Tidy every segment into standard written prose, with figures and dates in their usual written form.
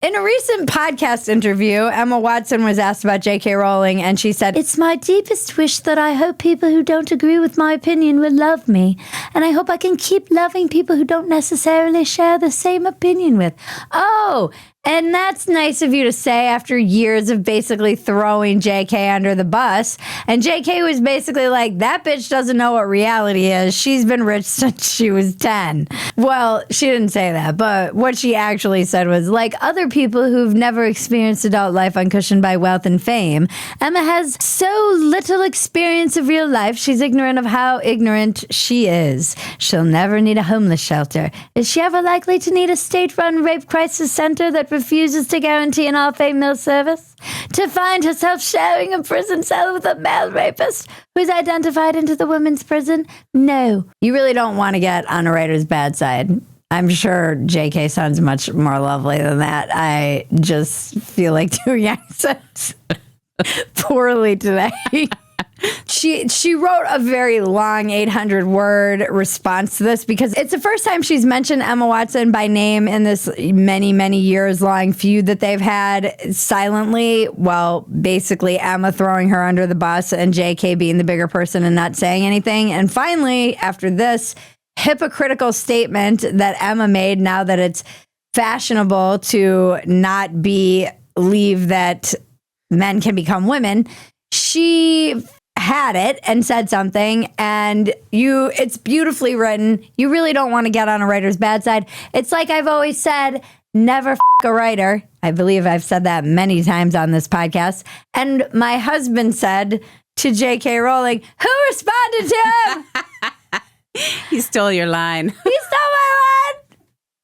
In a recent podcast interview, Emma Watson was asked about JK Rowling, and she said, "It's my deepest wish that I hope people who don't agree with my opinion will love me. And I hope I can keep loving people who don't necessarily share the same opinion with." Oh, and that's nice of you to say after years of basically throwing JK under the bus. And JK was basically like, that bitch doesn't know what reality is. She's been rich since she was 10. Well, she didn't say that, but what she actually said was, like other people who've never experienced adult life uncushioned by wealth and fame, Emma has so little experience of real life, she's ignorant of how ignorant she is. She'll never need a homeless shelter. Is she ever likely to need a state-run rape crisis center that refuses to guarantee an all female service? To find herself sharing a prison cell with a male rapist who's identified into the women's prison? No. You really don't want to get on a writer's bad side. I'm sure JK sounds much more lovely than that. I just feel like doing accents poorly today. She wrote a very long 800-word response to this because it's the first time she's mentioned Emma Watson by name in this many, many years long feud that they've had silently. Well, basically Emma throwing her under the bus and JK being the bigger person and not saying anything. And finally, after this hypocritical statement that Emma made, now that it's fashionable to not believe that men can become women, she had it and said something, and it's beautifully written. You really don't want to get on a writer's bad side. It's like I've always said, never a writer. I believe I've said that many times on this podcast. And my husband said to JK Rowling, who responded to him? He stole your line. He stole my line,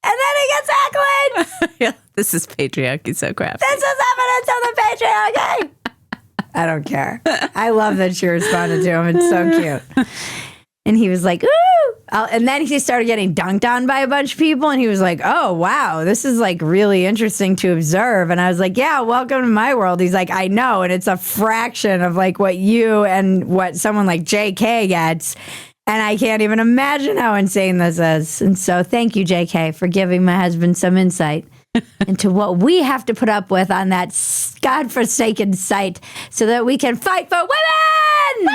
and then he gets accolades. Yeah, this is patriarchy, so crap. This is evidence of the patriarchy. I don't care. I love that she responded to him. It's so cute. And he was like, ooh. And then he started getting dunked on by a bunch of people. And he was like, oh, wow, this is like really interesting to observe. And I was like, yeah, welcome to my world. He's like, I know. And it's a fraction of like what you and what someone like JK gets. And I can't even imagine how insane this is. And so thank you, JK, for giving my husband some insight into what we have to put up with on that godforsaken site so that we can fight for women!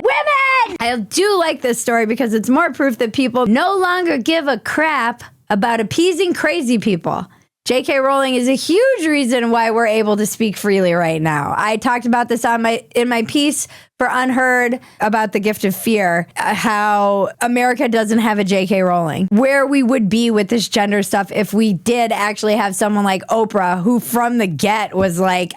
Women! I do like this story because it's more proof that people no longer give a crap about appeasing crazy people. JK Rowling is a huge reason why we're able to speak freely right now. I talked about this in my piece for Unheard about the gift of fear, how America doesn't have a JK Rowling, where we would be with this gender stuff if we did actually have someone like Oprah, who from the get was like,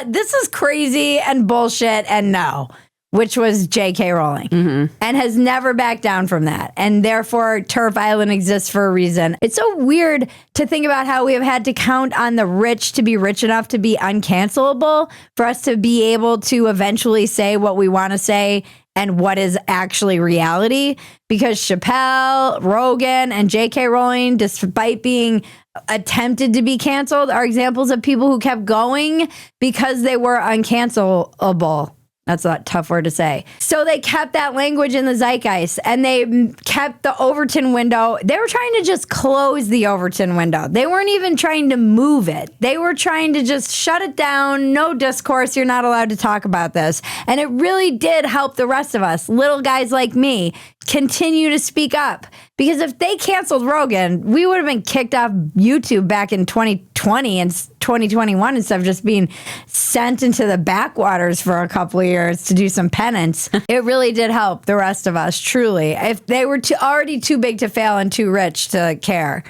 this is crazy and bullshit and no, which was JK Rowling, and has never backed down from that. And therefore, Turf Island exists for a reason. It's so weird to think about how we have had to count on the rich to be rich enough to be uncancelable for us to be able to eventually say what we want to say and what is actually reality. Because Chappelle, Rogan, and JK Rowling, despite being attempted to be canceled, are examples of people who kept going because they were uncancelable. That's a tough word to say. So they kept that language in the zeitgeist, and they kept the Overton window. They were trying to just close the Overton window. They weren't even trying to move it. They were trying to just shut it down. No discourse. You're not allowed to talk about this. And it really did help the rest of us, little guys like me, continue to speak up. Because if they canceled Rogan, we would have been kicked off YouTube back in 2020 and 2021 instead of just being sent into the backwaters for a couple of years to do some penance. It really did help the rest of us, truly. If they were already too big to fail and too rich to care.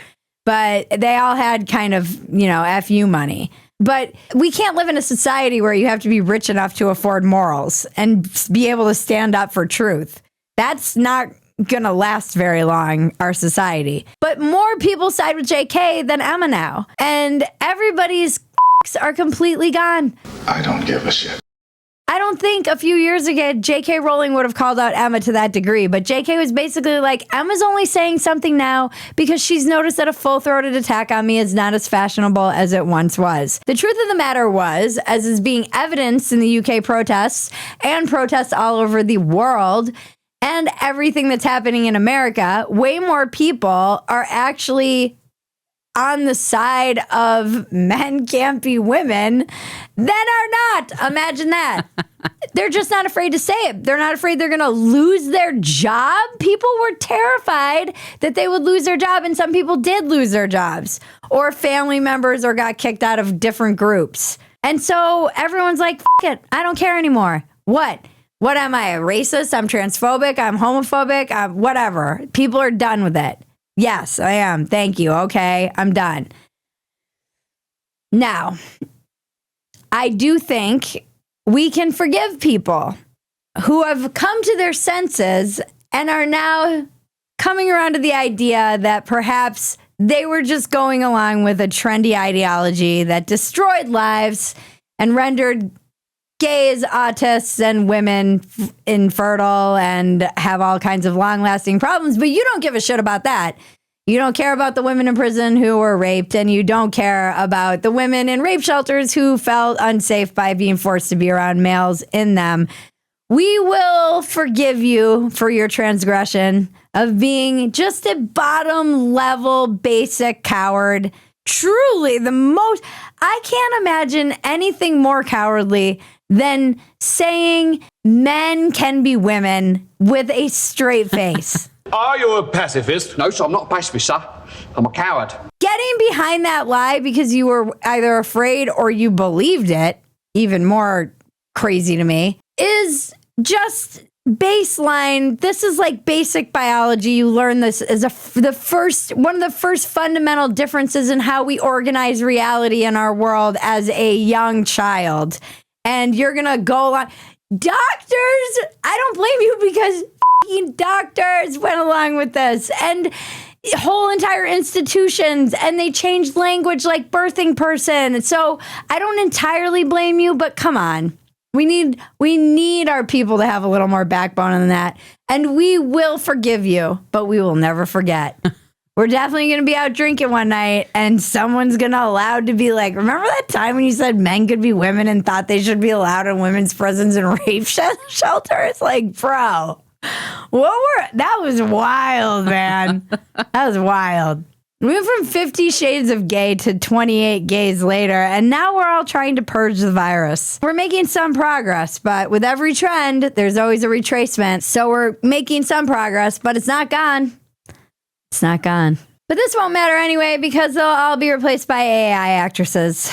But they all had kind of, FU money. But we can't live in a society where you have to be rich enough to afford morals and be able to stand up for truth. That's not gonna last very long, our society. But more people side with JK than Emma now. And everybody's are completely gone. I don't give a shit. I don't think a few years ago, JK Rowling would have called out Emma to that degree. But JK was basically like, Emma's only saying something now because she's noticed that a full-throated attack on me is not as fashionable as it once was. The truth of the matter was, as is being evidenced in the UK protests and protests all over the world, and everything that's happening in America, way more people are actually on the side of men can't be women than are not. Imagine that. They're just not afraid to say it. They're not afraid they're going to lose their job. People were terrified that they would lose their job, and some people did lose their jobs, or family members, or got kicked out of different groups. And so everyone's like, F it, I don't care anymore. What? What am I, a racist? I'm transphobic? I'm homophobic? I'm whatever. People are done with it. Yes, I am. Thank you. Okay, I'm done. Now, I do think we can forgive people who have come to their senses and are now coming around to the idea that perhaps they were just going along with a trendy ideology that destroyed lives and rendered gays, autists, and women infertile and have all kinds of long-lasting problems. But you don't give a shit about that. You don't care about the women in prison who were raped, and you don't care about the women in rape shelters who felt unsafe by being forced to be around males in them. We will forgive you for your transgression of being just a bottom level basic coward. Truly the most, I can't imagine anything more cowardly than saying men can be women with a straight face. Are you a pacifist? No, sir, I'm not a pacifist, sir. I'm a coward. Getting behind that lie because you were either afraid or you believed it, even more crazy to me, is just baseline. This is like basic biology. You learn this as one of the first fundamental differences in how we organize reality in our world as a young child. And you're going to go along. Doctors, I don't blame you, because doctors went along with this, and whole entire institutions, and they changed language like birthing person. So I don't entirely blame you, but come on. We need our people to have a little more backbone than that. And we will forgive you, but we will never forget. We're definitely going to be out drinking one night, and someone's going to allowed to be like, remember that time when you said men could be women and thought they should be allowed in women's prisons and rape shelters? Like, bro, that was wild, man. That was wild. We went from 50 Shades of Gay to 28 gays later, and now we're all trying to purge the virus. We're making some progress, but with every trend, there's always a retracement. So we're making some progress, but it's not gone. It's not gone. But this won't matter anyway, because they'll all be replaced by AI actresses.